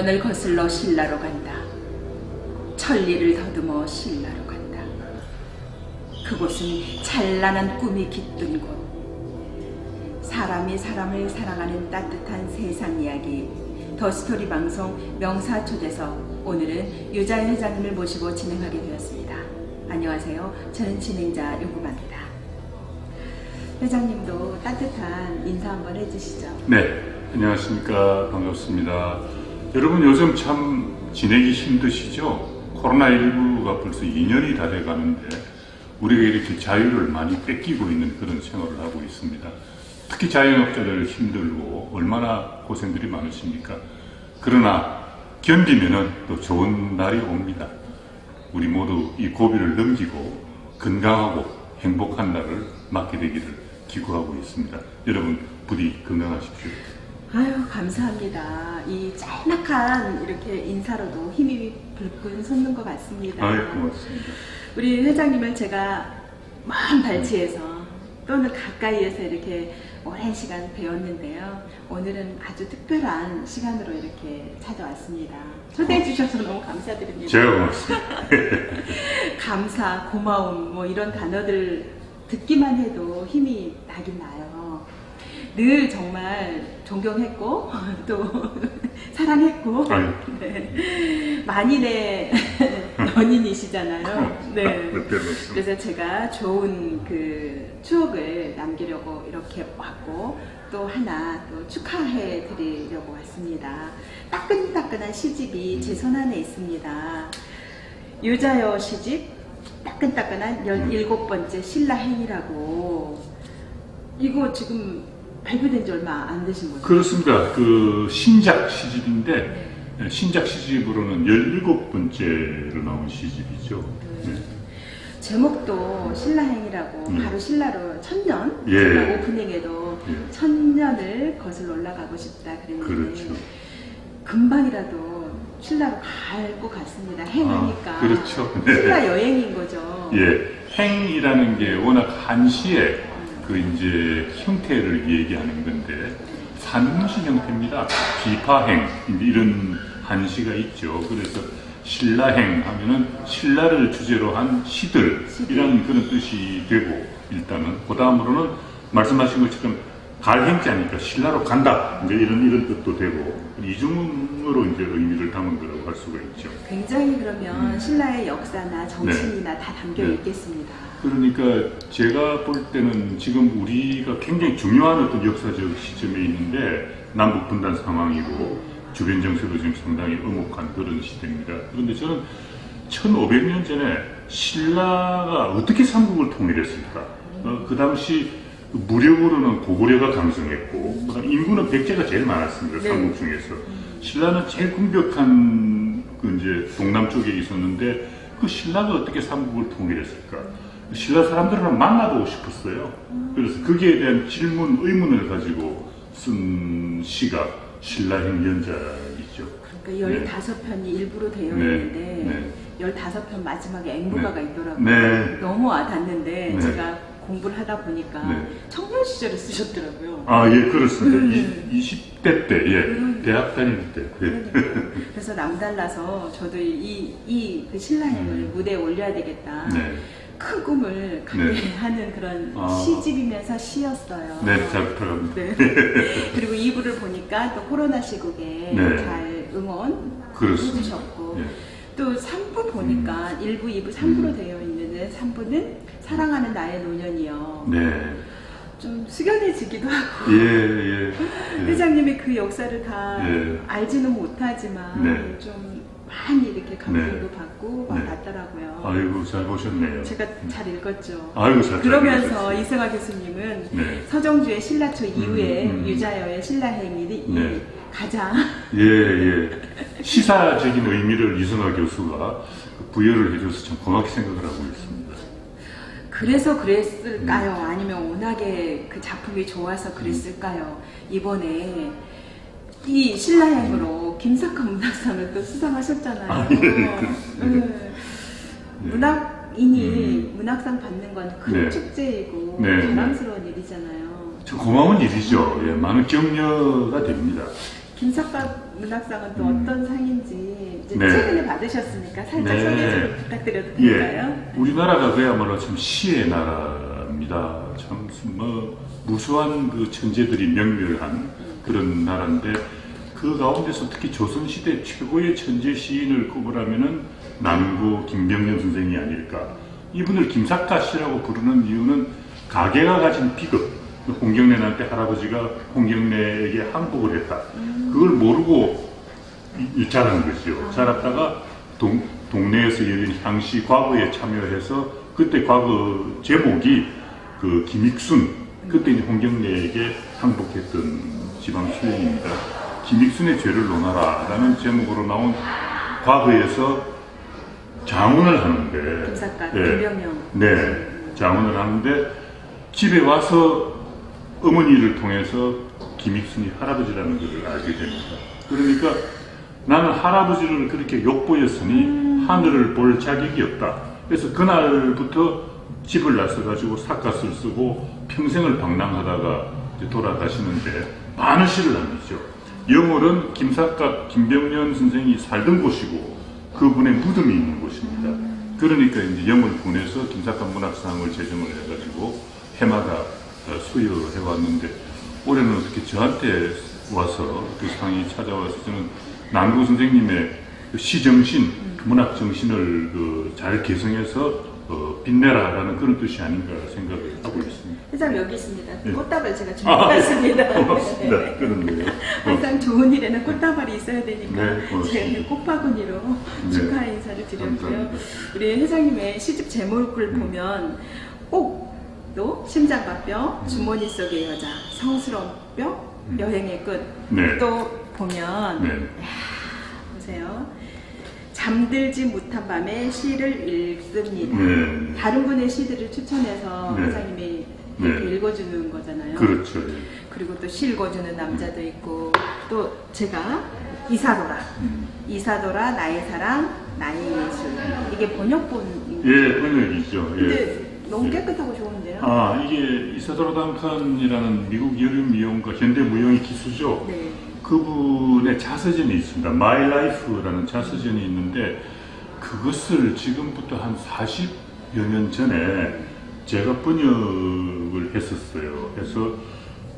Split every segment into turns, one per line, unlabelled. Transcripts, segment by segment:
천년을 거슬러 신라로 간다. 천리를 더듬어 신라로 간다. 그곳은 찬란한 꿈이 깃든 곳. 사람이 사람을 사랑하는 따뜻한 세상 이야기. 더스토리 방송 명사초대서 오늘은 유자연 회장님을 모시고 진행하게 되었습니다. 안녕하세요. 저는 진행자 요구마입니다. 회장님도 따뜻한 인사 한번 해주시죠.
네, 안녕하십니까. 반갑습니다. 여러분 요즘 참 지내기 힘드시죠? 코로나19가 벌써 2년이 다 돼가는데 우리가 이렇게 자유를 많이 뺏기고 있는 그런 생활을 하고 있습니다. 특히 자영업자들 힘들고 얼마나 고생들이 많으십니까? 그러나 견디면은 또 좋은 날이 옵니다. 우리 모두 이 고비를 넘기고 건강하고 행복한 날을 맞게 되기를 기구하고 있습니다. 여러분 부디 건강하십시오.
아유, 감사합니다. 이 짤막한 이렇게 인사로도 힘이 불끈 솟는 것 같습니다.
아유, 고맙습니다.
우리 회장님을 제가 먼 발치에서 또는 가까이에서 이렇게 오랜 시간 배웠는데요. 오늘은 아주 특별한 시간으로 이렇게 찾아왔습니다. 초대해 주셔서 너무 감사드립니다.
제가 고맙습니다.
감사, 고마움 뭐 이런 단어들 듣기만 해도 힘이 나긴 나요. 늘 정말 존경했고 또 사랑했고 네. 만인의 연인이시잖아요. 네. 그래서 제가 좋은 그 추억을 남기려고 이렇게 왔고 또 하나 또 축하해 드리려고 왔습니다. 따끈따끈한 시집이 제 손 안에 있습니다. 유자여 시집 따끈따끈한 17번째 신라행이라고. 이거 지금 발표된 지 얼마 안 되신 거죠?
그렇습니다. 그 신작 시집인데 신작 시집으로는 17번째로 나온 시집이죠. 네.
제목도 신라행이라고 바로 신라로 천년.
예.
제가 오프닝에도 천년을 거슬러 올라가고 싶다 그랬는데
그렇죠.
금방이라도 신라로 갈 것 같습니다. 행하니까.
그렇죠. 네.
신라 여행인 거죠.
예, 행이라는 게 워낙 한시의 그 이제 형태를 얘기하는 건데 산문시 형태입니다. 비파행 이런 한시가 있죠. 그래서 신라행 하면은 신라를 주제로 한 시들이라는 그런 뜻이 되고, 일단은 그 다음으로는 말씀하신 것처럼 갈행자니까 신라로 간다 이제 이런 뜻도 되고, 이중으로 이제 의미를 담은 거라고 할 수가 있죠.
굉장히 그러면 신라의 역사나 정신이나 다 담겨 있겠습니다.
그러니까 제가 볼 때는 지금 우리가 굉장히 중요한 어떤 역사적 시점에 있는데 남북 분단 상황이고 주변 정세도 지금 상당히 엄혹한 그런 시대입니다. 그런데 저는 1500년 전에 신라가 어떻게 삼국을 통일했을까? 그 당시 무력으로는 고구려가 강성했고, 그다음 인구는 백제가 제일 많았습니다. 삼국 중에서. 신라는 제일 공격한 그 이제 동남 쪽에 있었는데 그 신라가 어떻게 삼국을 통일했을까? 신라 사람들은 만나보고 싶었어요. 그래서 거기에 대한 질문, 의문을 가지고 쓴 시가 신라행 연작이죠.
그러니까 15편이 일부로 되어 있는데 15편 마지막에 앵무가가 있더라고요. 너무 와닿는데 제가 공부를 하다 보니까 청년 시절에 쓰셨더라고요.
아, 예, 그렇습니다. 20대 때, 예, 대학 다닐 때.
그래서 남달라서 저도 그 신라행을 무대에 올려야 되겠다. 큰 꿈을 갖게 하는 그런 시집이면서 시였어요.
네, 잘 부탁합니다.
그리고 2부를 보니까 또 코로나 시국에 잘 응원해주셨고, 또 3부 보니까 1부, 2부, 3부로 되어 있는데 3부는 사랑하는 나의 노년이요. 좀 숙연해지기도 하고. 회장님이 그 역사를 다 알지는 못하지만 좀 많이 이렇게 감동도 받고 와닿더라고요.
아이고, 잘 보셨네요.
제가 잘 읽었죠.
아이고, 잘
그러면서 이승화 교수님은 서정주의 신라초 이후에 유자여의 신라행이 가장
시사적인 의미를 이승화 교수가 부여를 해줘서 참 고맙게 생각을 하고 있습니다.
그래서 그랬을까요? 아니면 워낙에 그 작품이 좋아서 그랬을까요? 이번에 이 신라행으로 김석환 문학상을 또 수상하셨잖아요. 문학인이 문학상 받는 건 큰 축제이고 자랑스러운 일이잖아요.
참 고마운 일이죠. 많은 격려가 됩니다.
김석환 문학상은 또 어떤 상인지 이제
네.
최근에 받으셨으니까 살짝
네.
소개 좀 부탁드려도 될까요?
예, 우리나라가 그야말로 참 시의 나라입니다. 참 무수한 그 천재들이 명멸한 그런 나라인데 그 가운데서 특히 조선시대 최고의 천재 시인을 꼽으라면은 남구 김병년 선생이 아닐까. 이분을 김삿갓이라고 부르는 이유는 가계가 가진 비극, 홍경래한테 할아버지가 홍경래에게 항복을 했다. 그걸 모르고 자란 것이죠. 자랐다가 동네에서 열린 향시 과거에 참여해서 그때 과거 제목이 그 김익순, 그때 이제 홍경래에게 항복했던 지방 수령입니다. 김익순의 죄를 논하라라는 제목으로 나온 과거에서 장원을 하는데,
김삿갓, 김병영.
네, 장원을 하는데 집에 와서 어머니를 통해서 김익순이 할아버지라는 것을 알게 됩니다. 그러니까 나는 할아버지를 그렇게 욕보였으니 하늘을 볼 자격이 없다. 그래서 그날부터 집을 나서가지고 삿갓을 쓰고 평생을 방랑하다가 이제 돌아가시는데 많은 시를 남기죠. 영월은 김삿갓 김병년 선생이 살던 곳이고 그분의 무덤이 있는 곳입니다. 그러니까 이제 영월군에서 김삿갓 문학상을 제정을 해가지고 해마다 수여해 왔는데 올해는 어떻게 저한테 와서 그 상이 찾아와서 저는 남구 선생님의 그 시정신, 문학 정신을 잘 개성해서 빛내라라는 그런 뜻이 아닌가 생각을 하고 있습니다.
회장 여기 있습니다.
네.
꽃다발 제가 준비했습니다.
고맙습니다. 그런데요.
항상 좋은 일에는 꽃다발이 있어야 되니까
네, 고맙습니다.
제가 꽃바구니로
네.
축하 인사를 드렸고요.
감사합니다.
우리 회장님의 시집 제목을 보면 꼭 또 심장바뼈, 주머니 속의 여자, 성스러운 뼈, 여행의 끝.
네.
또 보면
네.
보세요. 잠들지 못한 밤에 시를 읽습니다.
네.
다른 분의 시들을 추천해서
네.
회장님이
네.
이렇게 읽어주는 거잖아요.
그렇죠. 예.
그리고 또 시 읽어주는 남자도 있고 또 제가 이사도라, 이사도라 나의 사랑, 나의 예술 이게 번역본인가요?
예, 번역이죠.
근데
예.
너무 깨끗하고 좋은데요?
아, 이게 이사도라 단칸이라는 미국 여름 미용가 현대 무용의 기수죠.
네.
그분의 자서전이 있습니다. My Life라는 자서전이 있는데 그것을 지금부터 한 40여 년 전에 제가 번역을 했었어요. 그래서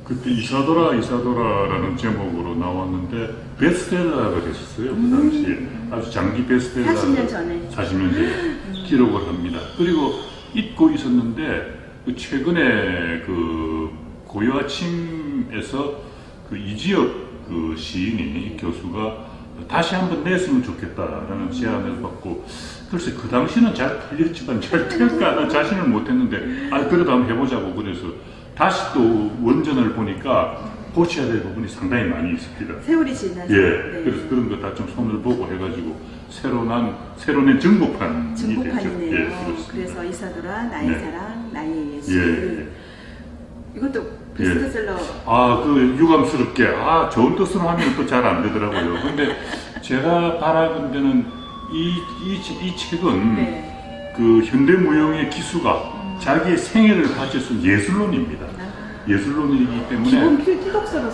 그때 이사도라라는 제목으로 나왔는데 베스트셀러가 됐었어요. 그 당시에 아주 장기 베스트셀러
40년 전에
40년 전에 기록을 합니다. 그리고 잊고 있었는데 그 최근에 그 고요아침에서 그 이지혁 그 시인이 교수가 다시 한번 냈으면 좋겠다라는 제안을 받고 글쎄 그 당시는 잘 풀렸지만 잘 될까 자신을 못했는데 그래도 한번 해보자고 그래서 다시 또 원전을 보니까 고쳐야 될 부분이 상당히 많이 있습니다.
세월이 지나서
예,
네.
그래서 그런 거 다 좀 손을 보고 해가지고 새로 낸 정복판이 됐죠.
증복판이네요.
예, 그렇습니다.
그래서 이사도라 나의
네.
사랑, 나의 예술 이것도 베스트셀러
그 유감스럽게 좋은 뜻으로 하면 또 잘 안 되더라고요. 근데 제가 바라본 이 책은
네.
그 현대무용의 기수가 자기의 생애를 바쳐쓴 예술론입니다. 예술론이기 때문에
기본 필독서로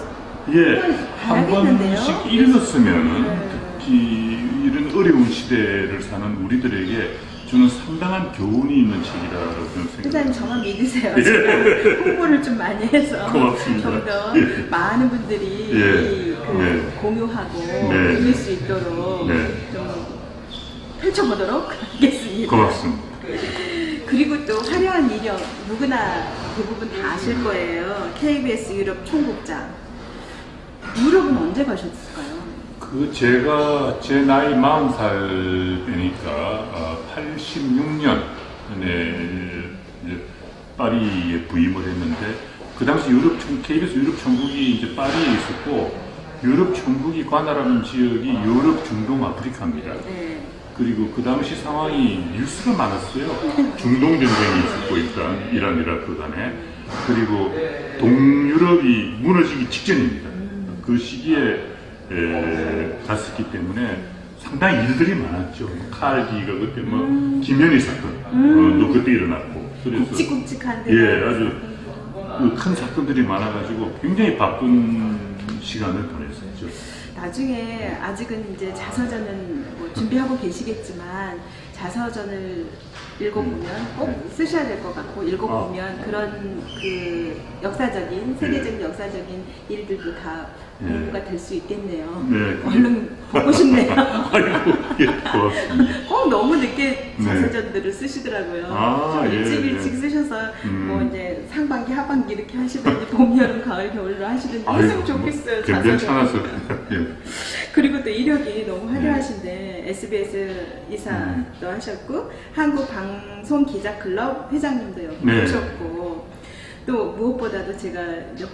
한 번씩 읽었으면 특히 이런 어려운 시대를 사는 우리들에게 저는 상당한 교훈이 있는 책이라고 저는 생각합니다.
회장님 저만 믿으세요. 제가 홍보를 좀 많이 해서
고맙습니다.
좀 더
예.
많은 분들이
예.
그 공유하고
네.
읽을 수 있도록
네.
좀 펼쳐보도록 하겠습니다.
고맙습니다.
그리고 또 화려한 이력 누구나 대부분 다 아실 거예요. KBS 유럽 총국장. 유럽은 언제 가셨을까요?
제가 제 나이 40살 때니까 86년에 이제 파리에 부임을 했는데 그 당시 KBS 유럽 총국이 이제 파리에 있었고 유럽 총국이 관할하는 지역이 유럽, 중동, 아프리카입니다.
네.
그리고 그 당시 상황이 뉴스가 많았어요. 중동 전쟁이 있었고 일단 이란 이라크 간에 그리고 동유럽이 무너지기 직전입니다. 그 시기에 갔었기 때문에 상당히 일들이 많았죠. 칼기가 그때 김현희 사건 또 그때 일어났고 그래서
굵직굵직한
아주 큰 사건들이 많아가지고 굉장히 바쁜 시간을 보냈었죠.
나중에 아직은 이제 자서전은 뭐 준비하고 계시겠지만 자서전을 읽어보면 꼭 쓰셔야 될 것 같고 읽어보면 그런 그 역사적인 세계적인 역사적인 일들도 다 공부가 될 수 있겠네요.
네.
얼른 보고 싶네요.
아이고, 예, 고맙습니다.
꼭 너무 늦게 자서전들을 쓰시더라고요.
아,
좀
예,
일찍
예.
쓰셔서 뭐 이제 상반기, 하반기 이렇게 하시든지 봄, 여름, 가을, 겨울로 하시든지 했으면 좋겠어요.
괜찮아서. 예.
그리고 또 이력이 너무 화려하신데 SBS 이사도 하셨고 한국방송기자클럽 회장님도 여기
네.
하셨고 또 무엇보다도 제가 이제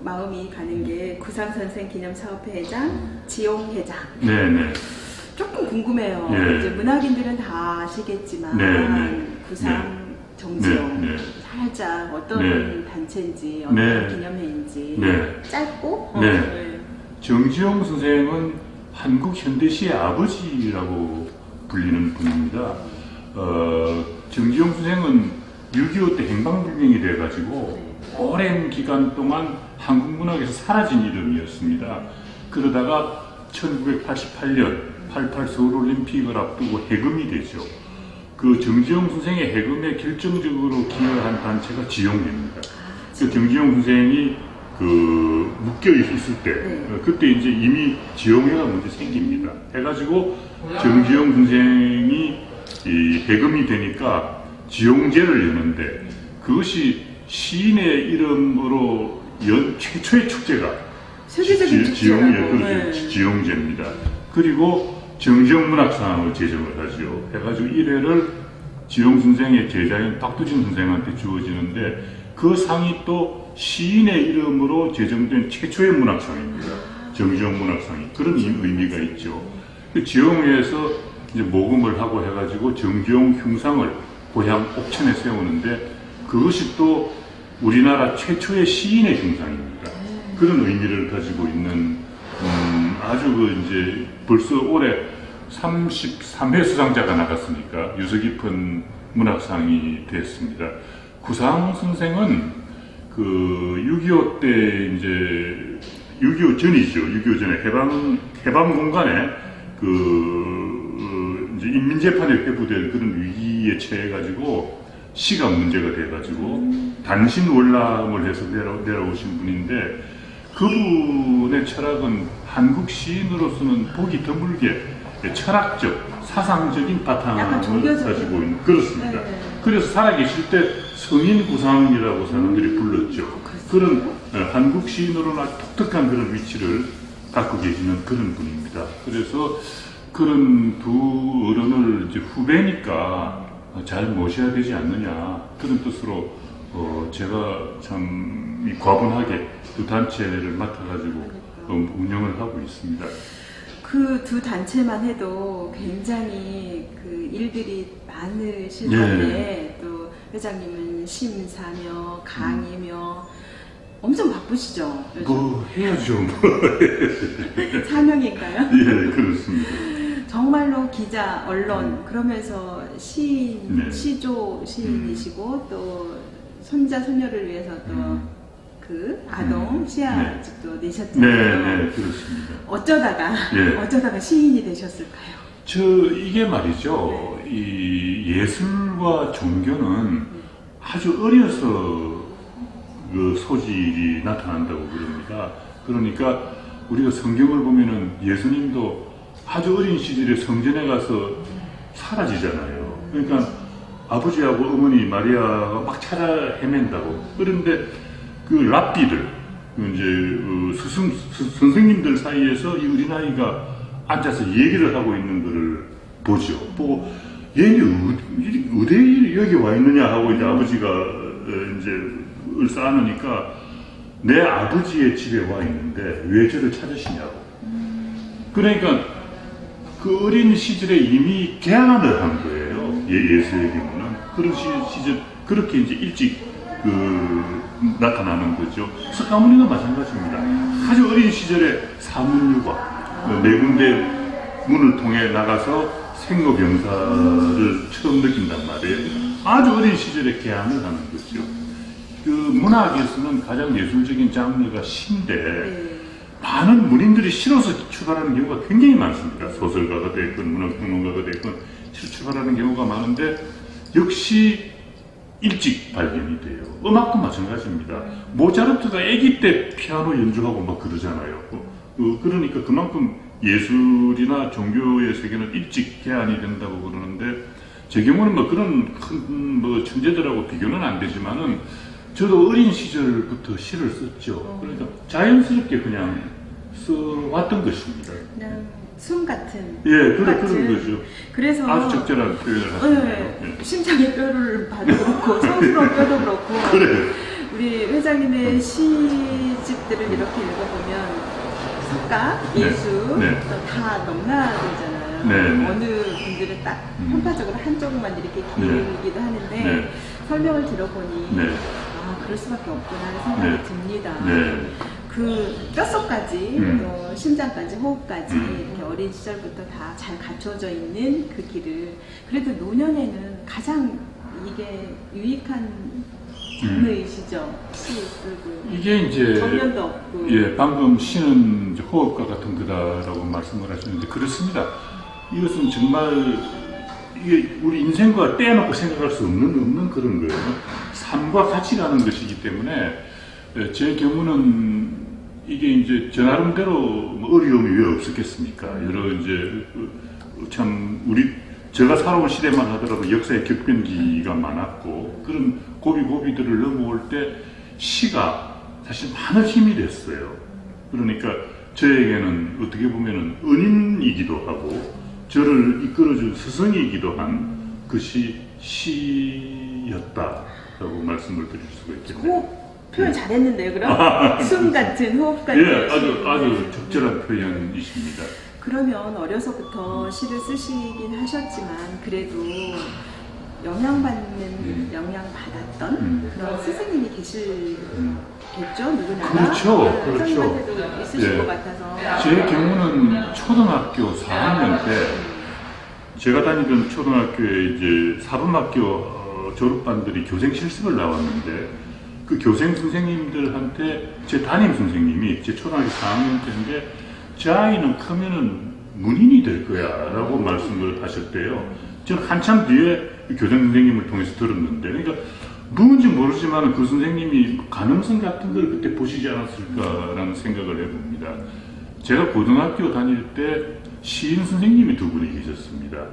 마음이 가는 게 구상선생 기념사업회 회장, 지용 회장.
네네.
조금 궁금해요.
네.
이제 문학인들은 다 아시겠지만
네.
구상 정지용
네.
살짝 어떤
네.
단체인지 어떤
네.
기념회인지
네.
짧고
네. 정지용 선생은 한국 현대시의 아버지라고 불리는 분입니다. 정지용 선생은 6.25 때 행방불명이 돼가지고 오랜 기간 동안 한국 문학에서 사라진 이름이었습니다. 그러다가 1988년 88 서울올림픽을 앞두고 해금이 되죠. 그 정지용 선생의 해금에 결정적으로 기여한 단체가 지용회입니다. 그 정지용 선생이 그 묶여 있을 때 그때 이제 이미 지용회가 먼저 생깁니다. 해가지고 정지용 선생이 이 해금이 되니까 지용제를 여는데 그것이 시인의 이름으로 연 최초의 축제가
세계적인 축제라고.
지용제입니다. 그리고 정지용문학상을 제정을 하죠. 해가지고 1회를 지용 선생의 제자인 박두진 선생한테 주어지는데 그 상이 또 시인의 이름으로 제정된 최초의 문학상입니다. 정지용 문학상이. 그런 의미가 있죠. 그 지용회에서 이제 모금을 하고 해가지고 정지용 흉상을 고향 옥천에 세우는데 그것이 또 우리나라 최초의 시인의 흉상입니다. 그런 의미를 가지고 있는 아주 그 이제 벌써 올해 33회 수상자가 나갔으니까 유서 깊은 문학상이 됐습니다. 구상 선생은 그 6.25 때 이제 6.25 전이죠. 6.25 전에 해방 공간에 그 이제 인민재판에 회부된 그런 위기에 처해가지고 시가 문제가 돼가지고 단신 월남을 해서 내려오신 분인데 그분의 철학은 한국 시인으로서는 보기 드물게 철학적, 사상적인 바탕을 가지고 있는 그렇습니다.
네.
그래서 살아계실 때 성인 구상이라고 사람들이 불렀죠. 그런 한국 시인으로는 아주 독특한 그런 위치를 갖고 계시는 그런 분입니다. 그래서 그런 두 어른을 이제 후배니까 잘 모셔야 되지 않느냐 그런 뜻으로 제가 참 과분하게 두 단체를 맡아가지고 운영을 하고 있습니다.
그 두 단체만 해도 굉장히 그 일들이 많으실
예.
텐데 또 회장님은 심사며 강의며 엄청 바쁘시죠? 요즘?
뭐 해야죠.
사명인가요?
예, 그렇습니다.
정말로 기자, 언론 그러면서 시인,
네.
시조 시인이시고 또 손자 손녀를 위해서 또 그 아동 시아집도 내셨잖아요.
네, 그렇습니다.
어쩌다가 시인이 되셨을까요?
이게 말이죠. 이 예술과 종교는 아주 어려서 그 소질이 나타난다고 그럽니다. 그러니까 우리가 성경을 보면은 예수님도 아주 어린 시절에 성전에 가서 사라지잖아요. 그러니까 아버지하고 어머니 마리아가 막 찾아 헤맨다고. 그런데 그 랍비들, 이제 선생님들 사이에서 이 어린아이가 앉아서 얘기를 하고 있는 것을 보죠. 보고 얘는 어디 여기 와 있느냐 하고 이제 아버지가 이제 을싸안으니까 내 아버지의 집에 와 있는데 왜 저를 찾으시냐고. 그러니까 그 어린 시절에 이미 개항을 한 거예요. 예수의 경우는 그런 시절 그렇게 이제 일찍 나타나는 거죠. 석가모니가 마찬가지입니다. 아주 어린 시절에 사문유과 네 군데 문을 통해 나가서 생로병사를 처음 느낀단 말이에요. 아주 어린 시절에 개항을 하는 거죠. 그 문학에서는 가장 예술적인 장르가 시인데 많은 문인들이 실어서 출발하는 경우가 굉장히 많습니다. 소설가가 됐건 문학평론가가 됐건 실어 출발하는 경우가 많은데 역시 일찍 발견이 돼요. 음악도 마찬가지입니다. 모차르트가 아기 때 피아노 연주하고 막 그러잖아요. 그러니까 그만큼 예술이나 종교의 세계는 일찍 개안이 된다고 그러는데 제 경우는 뭐 그런 큰 뭐 천재들하고 비교는 안 되지만은 저도 어린 시절부터 시를 썼죠. 그러니까 자연스럽게 그냥 써왔던 것입니다.
그냥 숨 같은.
예, 그런 거죠.
그래서
아주 적절한 표현을 하시네요. 예.
심장의 뼈를 봐도 그렇고 성스러운 뼈도 그렇고.
그래.
우리 회장님의 시집들을 이렇게 읽어보면 석가, 예수
네.
다 넘나들잖아요.
네.
어느 분들은 딱 편파적으로 한쪽만 이렇게 기울기도 하는데
네.
설명을 들어보니
네.
아 그럴 수밖에 없구나 하는 생각이
네.
듭니다.
네.
그 뼛속까지 또 심장까지 호흡까지 이렇게 어린 시절부터 다 잘 갖춰져 있는 그 길을 그래도 노년에는 가장 이게 유익한 장르이시죠. 시 쓰고
이게 이제
전면도 없고
예, 방금 시는 이제 호흡과 같은 거다라고 말씀을 하셨는데 그렇습니다. 이것은 정말 이게 우리 인생과 떼어놓고 생각할 수 없는 그런 거예요. 삶과 같이 가는 것이기 때문에 제 경우는 이게 이제 저 나름대로 뭐 어려움이 왜 없었겠습니까? 여러 이제 참 제가 살아온 시대만 하더라도 역사의 격변기가 많았고 그런 고비고비들을 넘어올 때 시가 사실 많은 힘이 됐어요. 그러니까 저에게는 어떻게 보면은 은인이기도 하고 저를 이끌어준 스승이기도 한 것이 시였다라고 말씀을 드릴 수가 있겠네요.
호흡 표현 잘했는데요, 그럼? 숨 같은 호흡 같은.
예, 아주 적절한 표현이십니다.
그러면 어려서부터 시를 쓰시긴 하셨지만 그래도 영향받았던 그런 스승님이 계실겠죠? 누구나가?
그렇죠.
선생님한테도 있으실 것 같아서.
제 경우는 초등학교 4학년 때 제가 다니던 초등학교에 이제 사범학교 졸업반들이 교생 실습을 나왔는데 그 교생 선생님들한테 제 담임 선생님이 제 초등학교 4학년 때인데 제 아이는 크면은 문인이 될 거야 라고 말씀을 하셨대요. 저는 한참 뒤에 교장 선생님을 통해서 들었는데 그러니까 누군지 모르지만 그 선생님이 가능성 같은 걸 그때 보시지 않았을까라는 생각을 해봅니다. 제가 고등학교 다닐 때 시인 선생님이 두 분이 계셨습니다.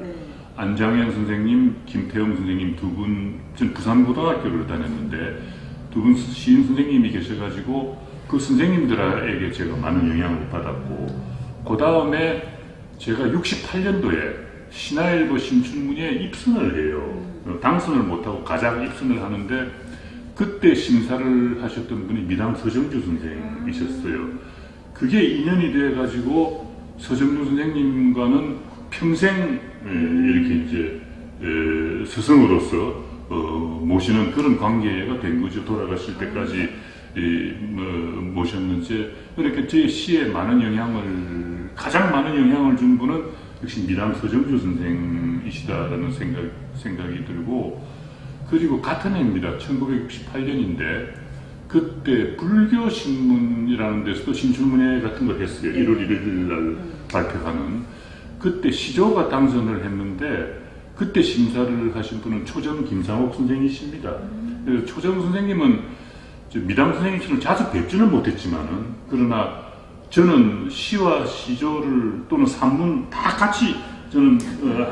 안장현 선생님, 김태영 선생님 두 분, 전 부산고등학교를 다녔는데 두 분 시인 선생님이 계셔가지고 그 선생님들에게 제가 많은 영향을 받았고 그 다음에 제가 68년도에 신화일보 신춘문예에 입선을 해요. 당선을 못하고 가작 입선을 하는데 그때 심사를 하셨던 분이 미당 서정주 선생님이셨어요. 그게 인연이 돼가지고 서정주 선생님과는 평생 이렇게 이제 스승으로서 모시는 그런 관계가 된 거죠. 돌아가실 때까지 모셨는지 이렇게 제 시에 가장 많은 영향을 준 분은 역시 미남 서정주 선생이시다라는 생각이 들고 그리고 같은 해입니다. 1968년인데 그때 불교신문이라는 데서도 신춘문예 같은 걸 했어요. 1월 1일 날 발표하는 그때 시조가 당선을 했는데 그때 심사를 하신 분은 초정 김상옥 선생이십니다. 그래서 초정 선생님은 미담 선생님처럼 자주 뵙지는 못했지만은 그러나 저는 시와 시조를 또는 산문 다 같이 저는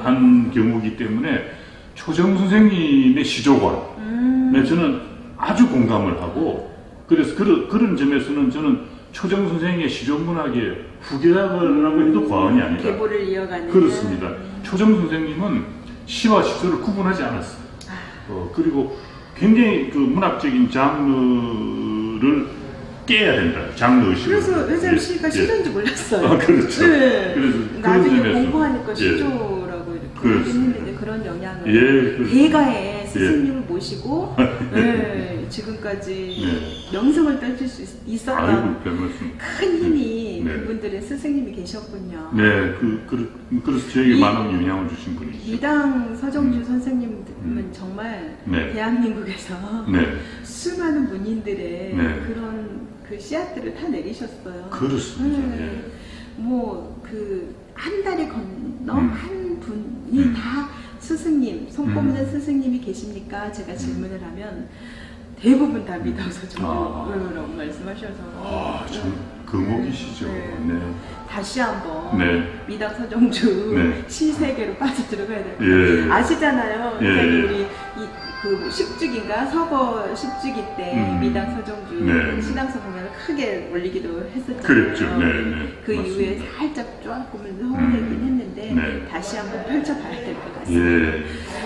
한 경우이기 때문에 초정 선생님의 시조관에 저는 아주 공감을 하고 그래서 그런 점에서는 저는 초정 선생의 시조문학의 후계자라고 해도 과언이 아니다.
계보를 이어가는.
그렇습니다. 초정 선생님은 시와 시조를 구분하지 않았어요. 그리고 굉장히 그 문학적인 장르를 깨야 된다. 장르의식을.
그래서 회장 시가 시조인지 몰랐어요.
그렇죠.
네.
그래서
나중에 공부하니까 시조라고 이렇게 했는데 그런 영향을 대가의 스승님을 모시고 지금까지 명성을 떨칠 수 있었던 큰 힘이 그분들의 스승님이 계셨군요.
네, 그래서 저에게 많은 영향을 주신 분이죠.
미당 서정주 선생님은 정말 대한민국에서 수많은 문인들의 그런 그 씨앗들을 다 내리셨어요.
그렇습니다. 예.
뭐 그 한 달에 건너 한 분이 다 스승님, 손꼽는 스승님이 계십니까? 제가 질문을 하면 대부분 다 미덕서정주라고 말씀하셔서
참 금옥이시죠.
네. 다시 한번
네.
미덕서정주
네.
시 세계로 빠져들어가야 될 것 같아요.
예.
아시잖아요.
예.
우리 그 10주기인가 서거 10주기 때 미덕서정주
네.
신앙서 공연을 크게 올리기도 했었잖아요.
그랬죠. 네, 네.
그
맞습니다.
이후에 살짝 조금은 서운하긴 했는데
네.
다시 한번 펼쳐봐야 될 것 같습니다.
예.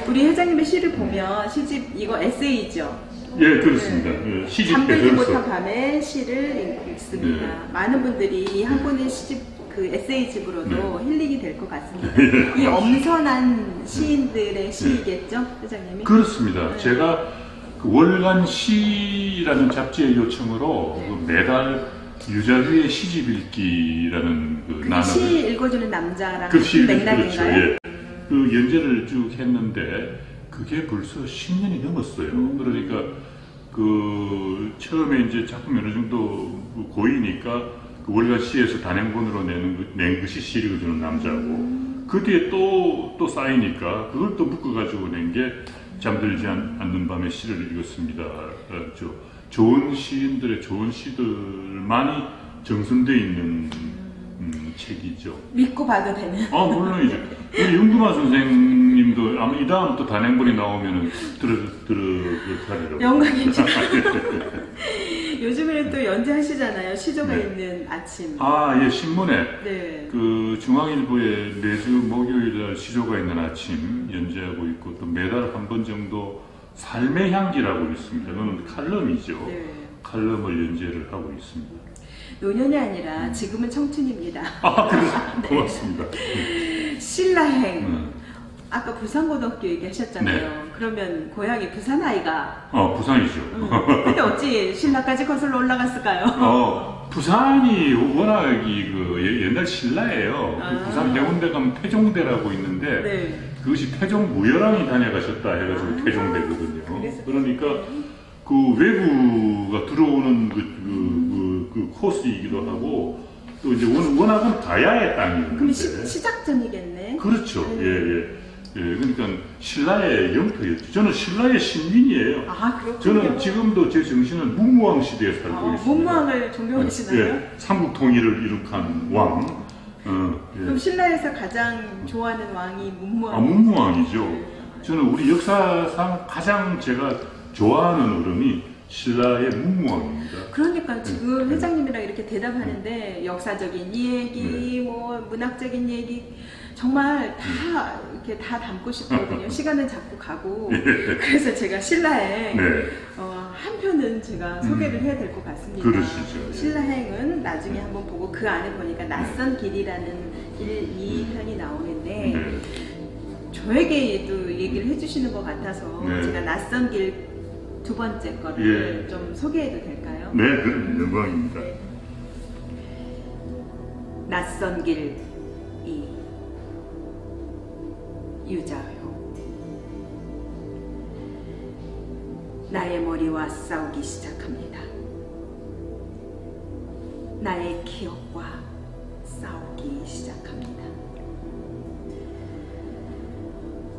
우리 회장님의 시를 보면 시집 이거 에세이죠.
예, 그렇습니다. 예, 시집
잠들지
대설서.
못한 밤에 시를 읽습니다.
네.
많은 분들이 이 한 권의 시집 그 에세이집으로도 힐링이 될 것 같습니다.
네.
이 엄선한 시인들의 시이겠죠, 회장님이?
그렇습니다.
네.
제가 그 월간 시라는 잡지의 요청으로 그 매달 유자휘의 시집 읽기라는 그
그게
나눔을
시 읽어주는 남자랑
그
같은
시,
맥락인가요?
그렇죠. 예. 그 연재를 쭉 했는데 그게 벌써 10년이 넘었어요. 그러니까 그 처음에 이제 작품이 어느 정도 고이니까 그 월간 시에서 단행본으로 낸 것이 시 읽어주는 남자고 그 뒤에 또 쌓이니까 그걸 또 묶어가지고 낸 게 잠들지 않는 밤에 시를 읽었습니다. 좋은 시인들의 좋은 시들만이 정선되어 있는 책이죠.
믿고 봐도 되는.
물론이죠. 우리 윤금아 선생님도 아마 이 다음 또 단행본이 나오면은 들어가리라고.
영광이죠. 요즘에는 또 연재하시잖아요. 시조가
네.
있는 아침.
예, 신문에
네.
그 중앙일보에 매주 목요일날 시조가 있는 아침 연재하고 있고 또 매달 한 번 정도 삶의 향기라고 있습니다. 그건 칼럼이죠.
네.
칼럼을 연재를 하고 있습니다.
노년이 아니라 지금은 청춘입니다.
그래서
네.
고맙습니다.
신라행. 아까 부산고등학교 얘기하셨잖아요.
네.
그러면 고향이 부산 아이가.
부산이죠.
근데 어찌 신라까지 거슬러 올라갔을까요?
부산이 워낙이 그 옛날 신라예요. 그 부산 해운대 가면 태종대라고 있는데
네.
그것이 태종 무열왕이 다녀가셨다 해가지고 태종대거든요. 그러니까 그 외부가 들어오는 그 코스이기도 하고 또 이제 워낙은 가야의 땅이었는데.
그럼 시작전이겠네.
그렇죠. 예, 그러니까 신라의 영토였죠. 저는 신라의 신민이에요.
그렇군요.
저는 지금도 제 정신은 문무왕 시대에 살고 있습니다.
문무왕을 존경하시나요?
예, 삼국 통일을 이룩한 왕.
그럼 신라에서 가장 좋아하는 왕이 문무왕.
문무왕이죠. 저는 우리 역사상 가장 제가 좋아하는 어른이 신라의 문무왕입니다.
그러니까 지금 회장님이랑 이렇게 대답하는데 역사적인 얘기, 뭐 문학적인 얘기 정말 다 이렇게 다 담고 싶거든요. 시간은 자꾸 가고. 그래서 제가 신라행 한 편은 제가 소개를 해야 될 것 같습니다.
그러시죠.
신라행은 나중에 한번 보고 그 안에 보니까 낯선 길이라는 2편이 나오는데 저에게도 얘기를 해주시는 것 같아서 제가 낯선 길 두 번째 거를 좀 소개해도 될까요?
네, 그럼 영광입니다.
낯선 길 2 유자효. 나의 머리와 싸우기 시작합니다. 나의 기억과 싸우기 시작합니다.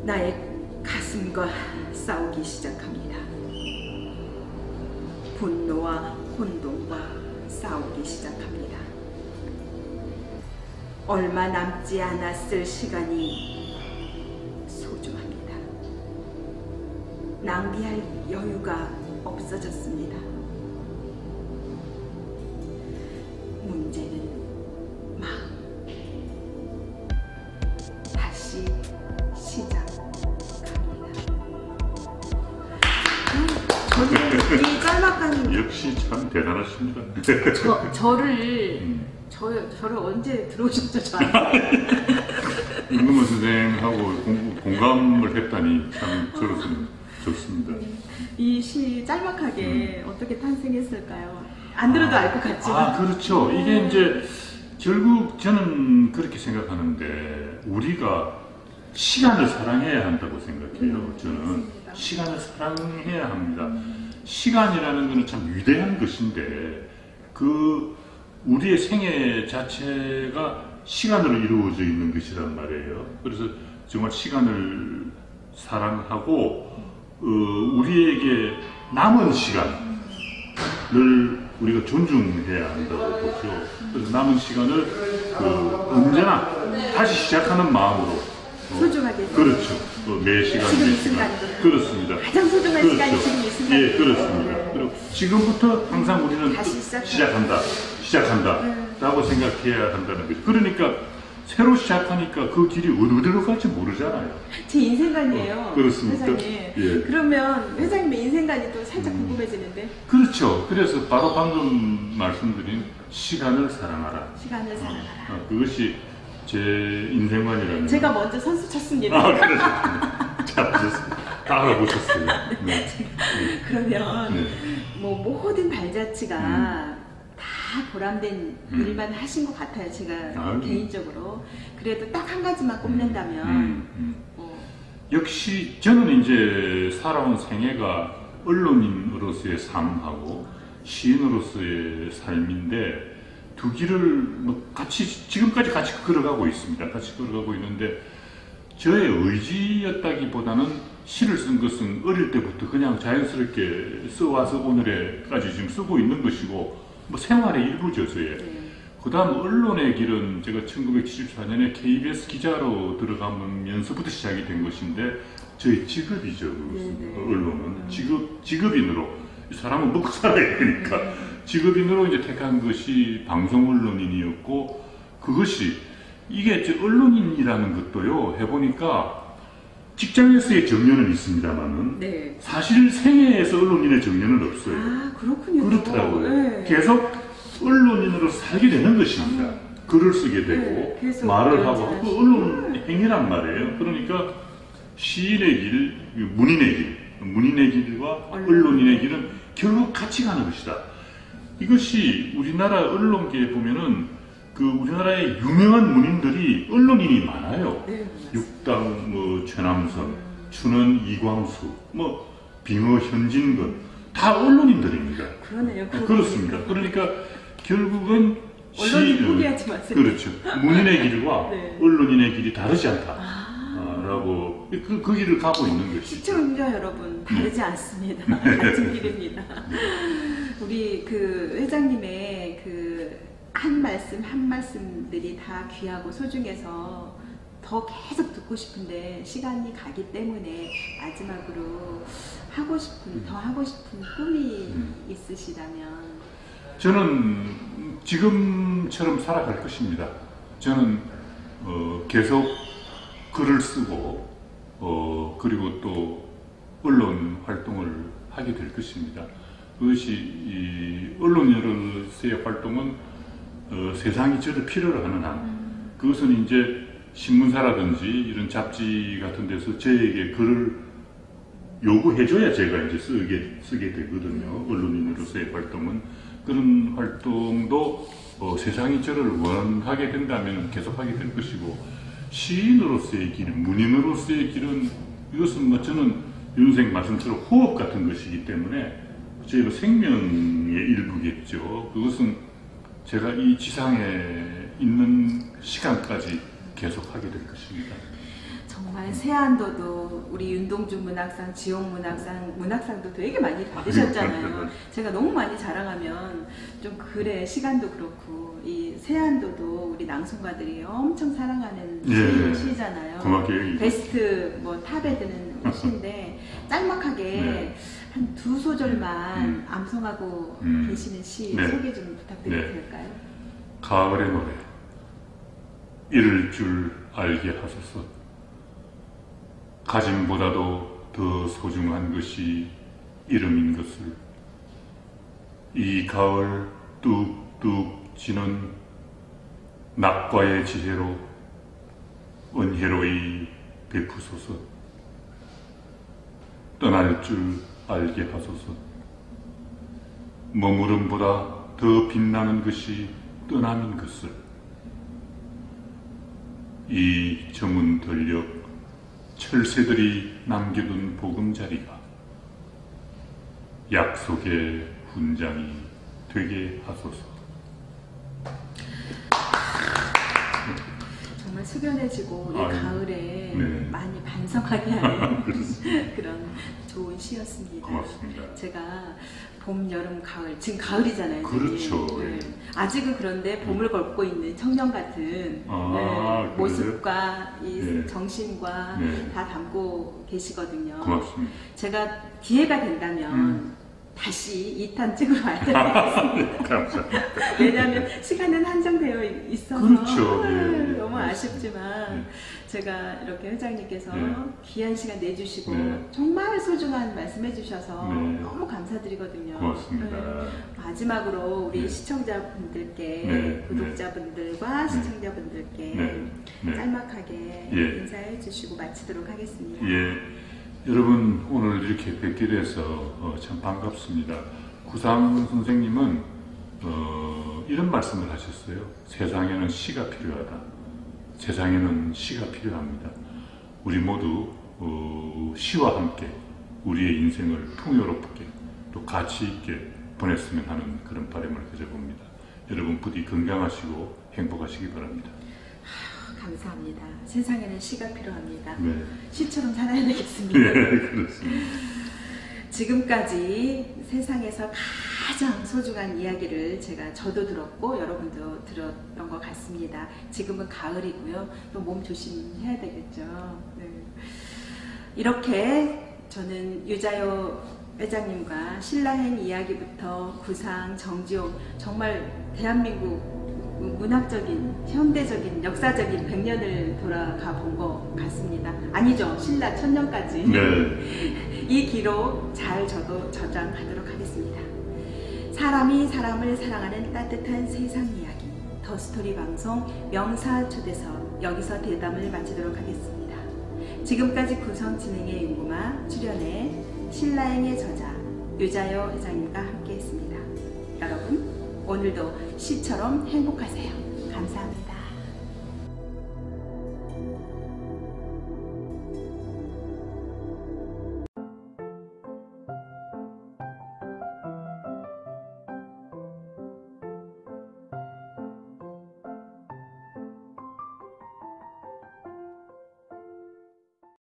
나의 가슴과 싸우기 시작합니다. 분노와 혼돈과 싸우기 시작합니다. 얼마 남지 않았을 시간이 소중합니다. 낭비할 여유가 없어졌습니다. 문제는 마음. 다시 시작합니다. 저는 이 짤막한
역시 참 대단하십니다.
저를 언제 들어오셨죠, 저한테?
윤금호 선생하고 공감을 했다니 참 저로서는 좋습니다.
이 시 짤막하게 어떻게 탄생했을까요? 안 들어도 알 것 같지만.
그렇죠. 이게 이제 결국 저는 그렇게 생각하는데 우리가 시간을 사랑해야 한다고 생각해요. 저는
맞습니다.
시간을 사랑해야 합니다. 시간이라는 것은 참 위대한 것인데 그 우리의 생애 자체가 시간으로 이루어져 있는 것이란 말이에요. 그래서 정말 시간을 사랑하고 우리에게 남은 시간을 우리가 존중해야 한다고 보죠. 그래서 남은 시간을 언제나 다시 시작하는 마음으로
소중하게.
그렇죠. 매 시간
지금
매
이
시간.
순간도.
그렇습니다.
가장 소중한
그렇죠.
시간이 지금 이 순간.
예, 그렇습니다. 그리고 지금부터 항상 우리는
다시
시작한다 라고 생각해야 한다는 거죠. 그러니까 새로 시작하니까 그 길이 어디로 갈지 모르잖아요.
제 인생관이에요.
그렇습니까?
회장님.
예.
그러면 회장님의 인생관이 또 살짝 궁금해지는데.
그렇죠. 그래서 바로 방금 말씀드린 시간을 사랑하라.
시간을 사랑하라.
그것이 제 인생관이라는.
제가 먼저 선수 쳤습니다.
그렇죠. 잘하셨습니다. 다 알아보셨어요. 네.
그러면
네.
뭐 모든 발자취가 다 보람된 일만 하신 것 같아요. 제가 개인적으로. 그래도 딱 한 가지만 꼽는다면
역시 저는 이제 살아온 생애가 언론인으로서의 삶하고 시인으로서의 삶인데 두 길을 뭐 같이 지금까지 같이 걸어가고 있습니다. 같이 걸어가고 있는데 저의 의지였다기보다는 시를 쓴 것은 어릴 때부터 그냥 자연스럽게 써와서 오늘에까지 지금 쓰고 있는 것이고 뭐 생활의 일부죠, 저의. 그 다음 언론의 길은 제가 1974년에 KBS 기자로 들어가면서부터 시작이 된 것인데 저의 직업이죠, 언론은. 직업인으로. 이 사람은 먹고 살아야 되니까. 직업인으로 이제 택한 것이 방송 언론인이었고 그것이 이게 저 언론인이라는 것도요, 해보니까 직장에서의 정년은 있습니다만은 사실 생애에서 언론인의 정년은 없어요.
아, 그렇군요.
그렇더라고요.
네.
계속 언론인으로 살게 되는 것입니다. 글을 쓰게 되고 말을 하고 그 언론 행위란 말이에요. 그러니까 시인의 길, 문인의 길과 언론인의 길은 결국 같이 가는 것이다. 이것이 우리나라 언론계에 보면은 그 우리나라의 유명한 문인들이 언론인이 많아요. 육당, 뭐 최남선, 춘원 이광수, 뭐 빙어 현진건 다 언론인들입니다.
그러네요.
그렇습니다. 그러니까 결국은
언론인 포기하지 마세요.
그렇죠. 문인의 길과 언론인의 길이 다르지 않다라고 그 길을 가고 있는 것이죠.
시청자 여러분 다르지 않습니다. 같은 길입니다. 우리 그 회장님의 그 한 말씀들이 다 귀하고 소중해서 더 계속 듣고 싶은데 시간이 가기 때문에 마지막으로 더 하고 싶은 꿈이 있으시다면?
저는 지금처럼 살아갈 것입니다. 저는 계속 글을 쓰고 그리고 또 언론 활동을 하게 될 것입니다. 그것이 이 언론인으로서의 활동은 세상이 저를 필요로 하는 한 그것은 이제 신문사라든지 이런 잡지 같은 데서 저에게 글을 요구해줘야 제가 이제 쓰게 되거든요. 언론인으로서의 활동은. 그런 활동도 세상이 저를 원하게 된다면 계속하게 될 것이고 시인으로서의 길, 문인으로서의 길은 이것은 뭐 저는 윤생 말씀처럼 호흡 같은 것이기 때문에 제 생명의 일부겠죠. 그것은 제가 이 지상에 있는 시간까지 계속하게 될 것입니다.
정말 세안도도 우리 윤동주 문학상, 지용 문학상도 되게 많이 받으셨잖아요. 제가 너무 많이 자랑하면 좀 그래 시간도 그렇고 이 세안도도 우리 낭송가들이 엄청 사랑하는 시잖아요.
고맙게
베스트 뭐 탑에 드는 시인데 짤막하게 한 두 소절만 암송하고 계시는 시 소개 좀 부탁드려도 될까요?
가을의 노래 이를 줄 알게 하소서. 가짐보다도 더 소중한 것이 이름인 것을 이 가을 뚝뚝 지는 낙과의 지혜로 은혜로이 베푸소서. 떠날 줄 알게 하소서. 머무름보다 더 빛나는 것이 떠남인 것을 이 정운 들녘 철새들이 남겨둔 보금자리가 약속의 훈장이 되게 하소서.
숙연해지고 이
아유,
가을에
네.
많이 반성하게 하는 그런 좋은 시였습니다.
고맙습니다.
제가 봄, 여름, 가을, 지금 가을이잖아요.
그렇죠.
네. 아직은 그런데 봄을 걷고 있는 청년 같은
아,
모습과 이
네.
정신과
네.
다 담고 계시거든요.
고맙습니다.
제가 기회가 된다면 다시 2탄 찍으러 와야 될 것 같습니다.
감사합니다.
왜냐하면 시간은 한정되어 있어서
그렇죠. 예.
너무 아쉽지만
예.
제가 이렇게 회장님께서
네.
귀한 시간 내주시고
네.
정말 소중한 말씀해 주셔서
네.
너무 감사드리거든요.
고맙습니다.
마지막으로 우리
네.
시청자분들께
네.
구독자분들과
네.
시청자분들께
네. 네.
짤막하게
예.
인사해 주시고 마치도록 하겠습니다.
예, 여러분 오늘 이렇게 뵙게 돼서 참 반갑습니다. 구상 선생님은 이런 말씀을 하셨어요. 세상에는 시가 필요하다. 세상에는 시가 필요합니다. 우리 모두 시와 함께 우리의 인생을 풍요롭게 또 가치 있게 보냈으면 하는 그런 바람을 가져봅니다. 여러분 부디 건강하시고 행복하시기 바랍니다.
감사합니다. 세상에는 시가 필요합니다.
네,
시처럼 살아야 되겠습니다.
네 그렇습니다.
지금까지 세상에서 가장 소중한 이야기를 저도 들었고 여러분도 들었던 것 같습니다. 지금은 가을이고요. 또 몸 조심해야 되겠죠. 네. 이렇게 저는 유자요 회장님과 신라행 이야기부터 구상, 정지용 정말 대한민국 문학적인, 현대적인, 역사적인 100년을 돌아가 본 것 같습니다. 아니죠. 신라 1000년까지.
네.
이 기록 잘 저장하도록 하겠습니다. 사람이 사람을 사랑하는 따뜻한 세상 이야기 더스토리 방송 명사초대석 여기서 대담을 마치도록 하겠습니다. 지금까지 구성 진행의 윤구마, 출연의 신라행의 저자 유자요 회장님과 함께했습니다. 여러분 오늘도 시처럼 행복하세요. 감사합니다.